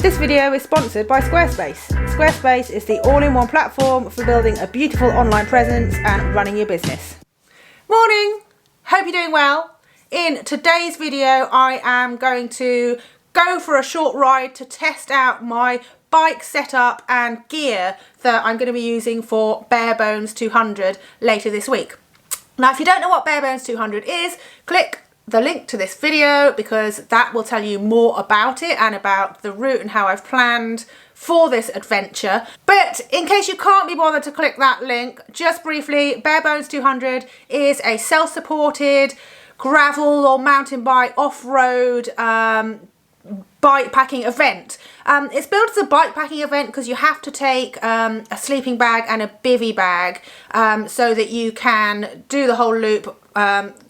This video is sponsored by Squarespace. Squarespace is the all-in-one platform for building a beautiful online presence and running your business. Morning! Hope you're doing well. In today's video I am going to go for a short ride to test out my bike setup and gear that I'm going to be using for Barebones 200 later this week. Now if you don't know what Barebones 200 is, click the link to this video because that will tell you more about it and about the route and how I've planned for this adventure. But in case you can't be bothered to click that link, just briefly, Barebones 200 is a self-supported gravel or mountain bike off-road bike packing event. It's built as a bike packing event because you have to take a sleeping bag and a bivvy bag so that you can do the whole loop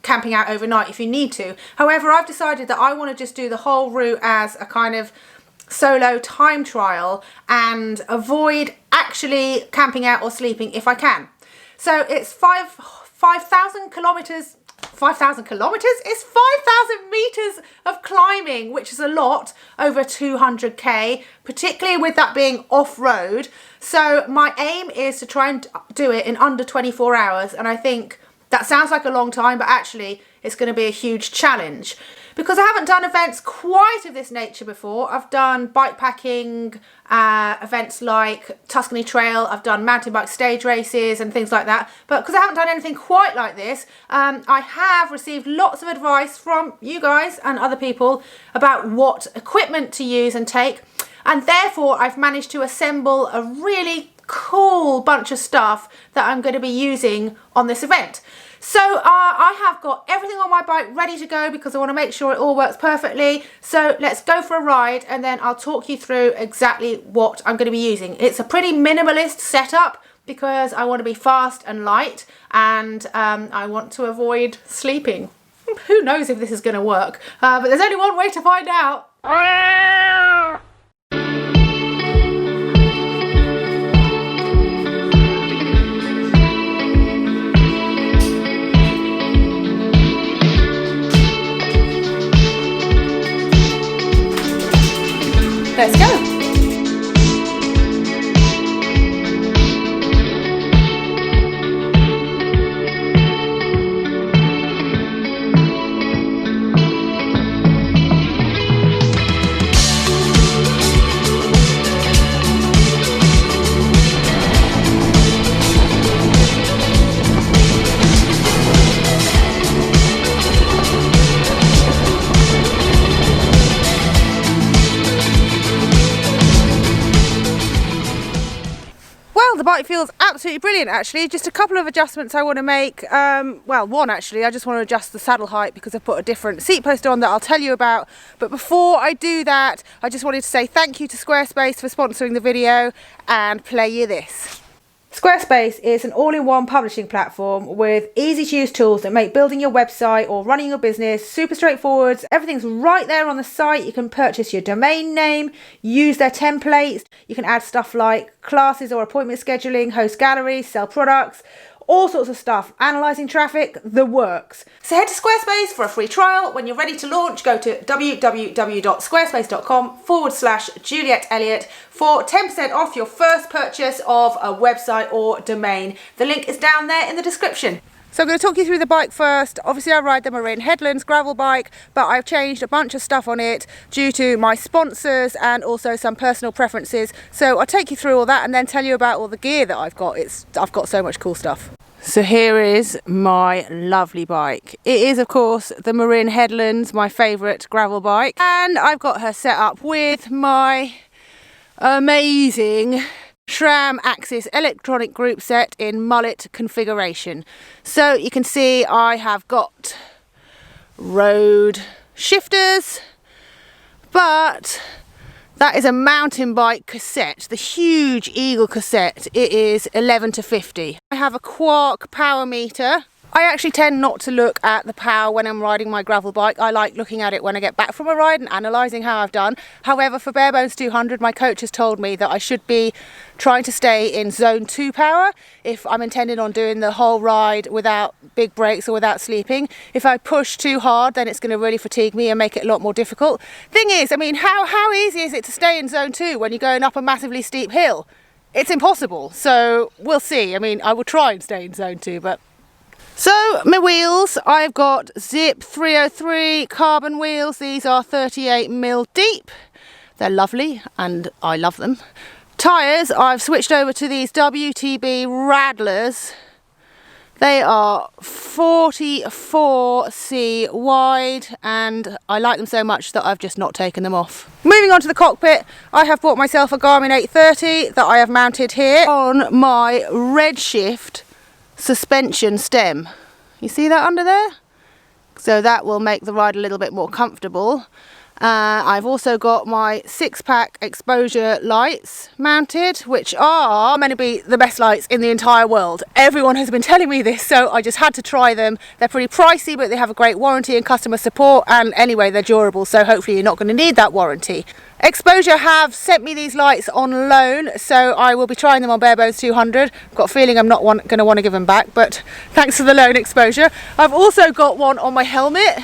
camping out overnight if you need to. However, I've decided that I want to just do the whole route as a kind of solo time trial and avoid actually camping out or sleeping if I can. So it's 5,000 kilometers. 5,000 kilometers? It's 5,000 meters of climbing, which is a lot, over 200k, particularly with that being off-road. So my aim is to try and do it in under 24 hours, and I think that sounds like a long time, but actually it's going to be a huge challenge. Because I haven't done events quite of this nature before. I've done bikepacking events like Tuscany Trail, I've done mountain bike stage races and things like that. But because I haven't done anything quite like this, I have received lots of advice from you guys and other people about what equipment to use and take. And therefore I've managed to assemble a really cool bunch of stuff that I'm going to be using on this event. So I have got everything on my bike ready to go because I want to make sure it all works perfectly. So let's go for a ride and then I'll talk you through exactly what I'm going to be using. It's a pretty minimalist setup because I want to be fast and light and I want to avoid sleeping. Who knows if this is going to work, but there's only one way to find out. Let's go. The bike feels absolutely brilliant actually. Just a couple of adjustments I want to make. Well, one actually, I just want to adjust the saddle height because I've put a different seat post on that I'll tell you about. But before I do that, I just wanted to say thank you to Squarespace for sponsoring the video and play you this. Squarespace is an all-in-one publishing platform with easy-to-use tools that make building your website or running your business super straightforward. Everything's right there on the site. You can purchase your domain name, use their templates. You can add stuff like classes or appointment scheduling, host galleries, sell products, all sorts of stuff, analysing traffic, the works. So head to Squarespace for a free trial. When you're ready to launch, go to www.squarespace.com/Juliet Elliott for 10% off your first purchase of a website or domain. The link is down there in the description. So I'm going to talk you through the bike first. Obviously I ride the Marin Headlands gravel bike, but I've changed a bunch of stuff on it due to my sponsors and also some personal preferences. So I'll take you through all that and then tell you about all the gear that I've got. I've got so much cool stuff. So here is my lovely bike. It is of course the Marin Headlands, my favourite gravel bike. And I've got her set up with my amazing SRAM Axis electronic group set in mullet configuration. So you can see I have got road shifters, but that is a mountain bike cassette, the huge Eagle cassette. It is 11 to 50. I have a Quark power meter. I actually tend not to look at the power when I'm riding my gravel bike. I like looking at it when I get back from a ride and analysing how I've done. However, for Barebones 200, my coach has told me that I should be trying to stay in zone 2 power if I'm intending on doing the whole ride without big breaks or without sleeping. If I push too hard, then it's going to really fatigue me and make it a lot more difficult. Thing is, I mean, how easy is it to stay in zone 2 when you're going up a massively steep hill? It's impossible. So we'll see. I mean, I will try and stay in zone 2, but... So my wheels, I've got Zip 303 carbon wheels. These are 38mm deep. They're lovely and I love them. Tyres, I've switched over to these WTB Radlers. They are 44C wide and I like them so much that I've just not taken them off. Moving on to the cockpit, I have bought myself a Garmin 830 that I have mounted here on my Redshift suspension stem. You see that under there? So that will make the ride a little bit more comfortable. I've also got my 6-pack exposure lights mounted, which are meant to be the best lights in the entire world. Everyone has been telling me this, so I just had to try them. They're pretty pricey, but they have a great warranty and customer support, and anyway, they're durable, so hopefully you're not going to need that warranty. Exposure have sent me these lights on loan, so I will be trying them on Barebones 200. I've got a feeling I'm not going to want to give them back, but thanks for the loan, Exposure. I've also got one on my helmet.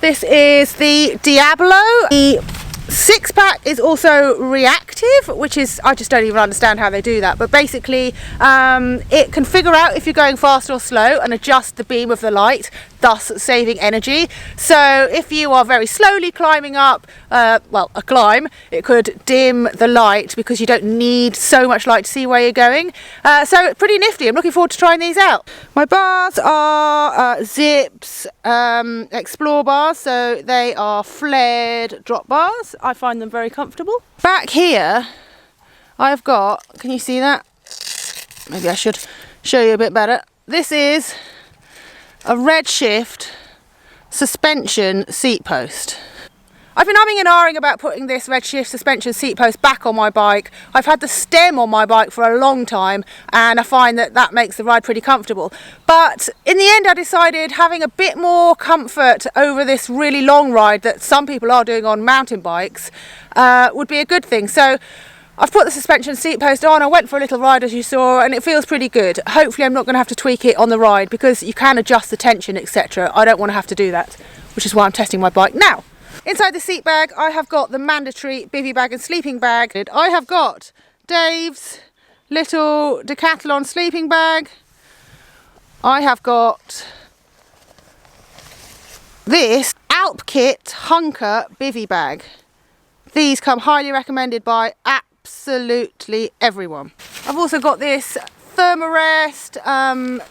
This is the Diablo. The 6-pack is also reactive, which is, I just don't even understand how they do that, but basically it can figure out if you're going fast or slow and adjust the beam of the light, thus saving energy. So if you are very slowly climbing up, well, a climb, it could dim the light because you don't need so much light to see where you're going. So pretty nifty. I'm looking forward to trying these out. My bars are Zips Explore bars, so they are flared drop bars. I find them very comfortable. Back here, I've got, can you see that? Maybe I should show you a bit better. This is a Redshift suspension seat post. I've been umming and ahhing about putting this Redshift suspension seat post back on my bike. I've had the stem on my bike for a long time and I find that that makes the ride pretty comfortable. But in the end I decided having a bit more comfort over this really long ride that some people are doing on mountain bikes would be a good thing. So I've put the suspension seat post on, I went for a little ride as you saw and it feels pretty good. Hopefully I'm not going to have to tweak it on the ride because you can adjust the tension, etc. I don't want to have to do that, which is why I'm testing my bike now. Inside the seat bag, I have got the mandatory bivvy bag and sleeping bag. I have got Dave's little Decathlon sleeping bag. I have got this Alpkit Hunka bivvy bag. These come highly recommended by absolutely everyone. I've also got this Thermarest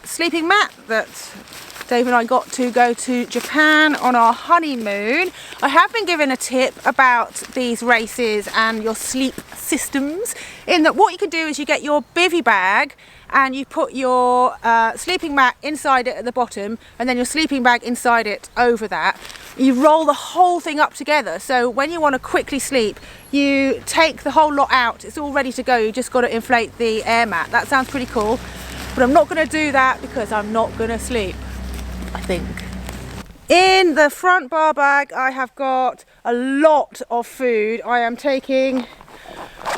sleeping mat that Dave and I got to go to Japan on our honeymoon. I have been given a tip about these races and your sleep systems, in that what you can do is you get your bivvy bag and you put your sleeping mat inside it at the bottom and then your sleeping bag inside it over that. You roll the whole thing up together, so when you want to quickly sleep you take the whole lot out, it's all ready to go, you just got to inflate the air mat. That sounds pretty cool, but I'm not going to do that because I'm not going to sleep, I think. In the front bar bag I have got a lot of food. I am taking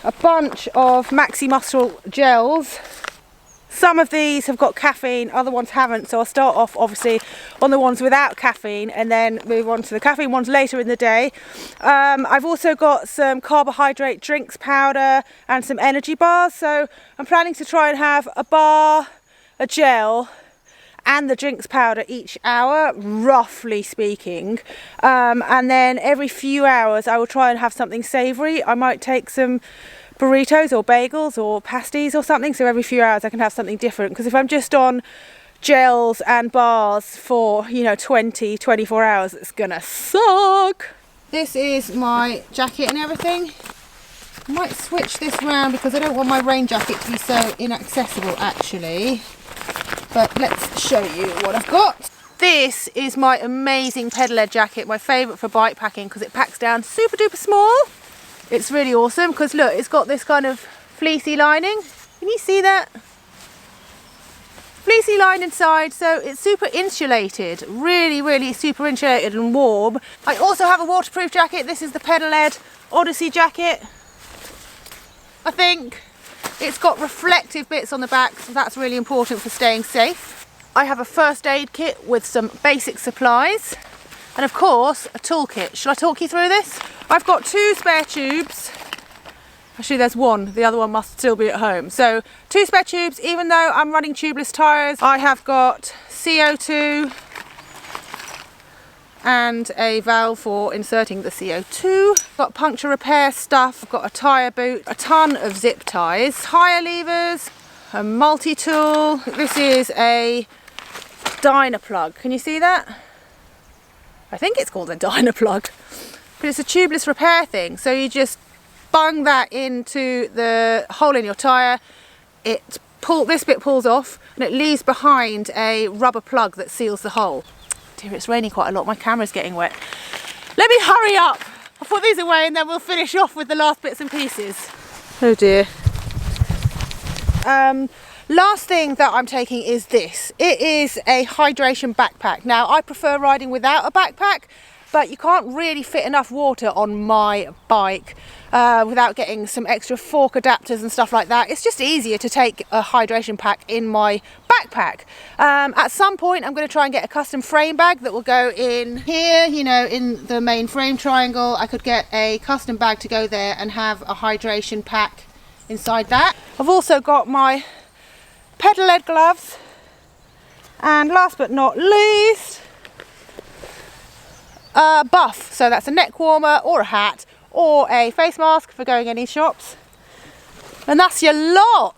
a bunch of Maxi Muscle gels. Some of these have got caffeine, other ones haven't, so I'll start off obviously on the ones without caffeine and then move on to the caffeine ones later in the day. I've also got some carbohydrate drinks powder and some energy bars, so I'm planning to try and have a bar, a gel and the drinks powder each hour, roughly speaking, and then every few hours I will try and have something savoury. I might take some burritos or bagels or pasties or something, so every few hours I can have something different, because if I'm just on gels and bars for 24 hours it's gonna suck. This is my jacket and everything. I might switch this around because I don't want my rain jacket to be so inaccessible actually, but let's show you what I've got. This is my amazing pedaler jacket, my favourite for bike packing because it packs down super duper small. It's really awesome because look, it's got this kind of fleecy lining. Can you see that? fleecy lined inside, so it's super insulated, really super insulated and warm. I also have a waterproof jacket. This is the Pedal Ed Odyssey jacket. I think it's got reflective bits on the back, so that's really important for staying safe. I have a first aid kit with some basic supplies, and of course a toolkit. Shall I talk you through this? I've got 2 spare tubes. Actually there's one, the other one must still be at home. So 2 spare tubes, even though I'm running tubeless tyres. I have got CO2 and a valve for inserting the CO2. Got puncture repair stuff, I've got a tyre boot, a ton of zip ties, tyre levers, a multi-tool. This is a Dyna plug, can you see that? I think it's called a Dyna plug, but it's a tubeless repair thing. So you just bung that into the hole in your tyre, this bit pulls off and it leaves behind a rubber plug that seals the hole. Dear, it's raining quite a lot, my camera's getting wet. Let me hurry up, I'll put these away and then we'll finish off with the last bits and pieces. Oh dear. Last thing that I'm taking is this. It is a hydration backpack. Now I prefer riding without a backpack, but you can't really fit enough water on my bike without getting some extra fork adapters and stuff like that. It's just easier to take a hydration pack in my backpack. At some point I'm going to try and get a custom frame bag that will go in here, you know, in the main frame triangle. I could get a custom bag to go there and have a hydration pack inside that. I've also got my Pedal Ed gloves, and last but not least, a buff. So that's a neck warmer or a hat or a face mask for going any shops, and that's your lot.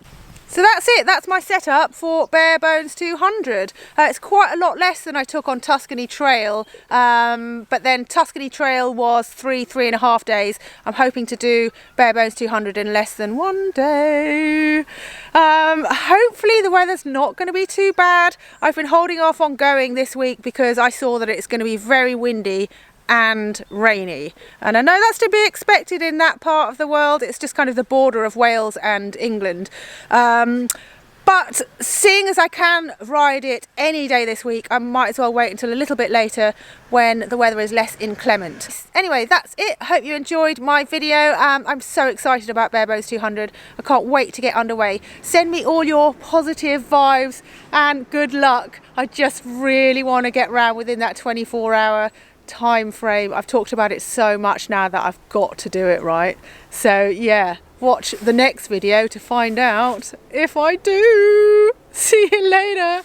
So that's it, that's my setup for Bare Bones 200. It's quite a lot less than I took on Tuscany Trail, but then Tuscany Trail was 3.5 days. I'm hoping to do Bare Bones 200 in less than 1 day. Hopefully the weather's not going to be too bad. I've been holding off on going this week because I saw that it's going to be very windy and rainy, and I know that's to be expected in that part of the world. It's just kind of the border of Wales and England, but seeing as I can ride it any day this week, I might as well wait until a little bit later when the weather is less inclement. Anyway, that's it. I hope you enjoyed my video. I'm so excited about Bare Bones 200. I can't wait to get underway. Send me all your positive vibes and good luck. I just really want to get round within that 24-hour time frame. I've talked about it so much now that I've got to do it right. So yeah, watch the next video to find out if I do. See you later.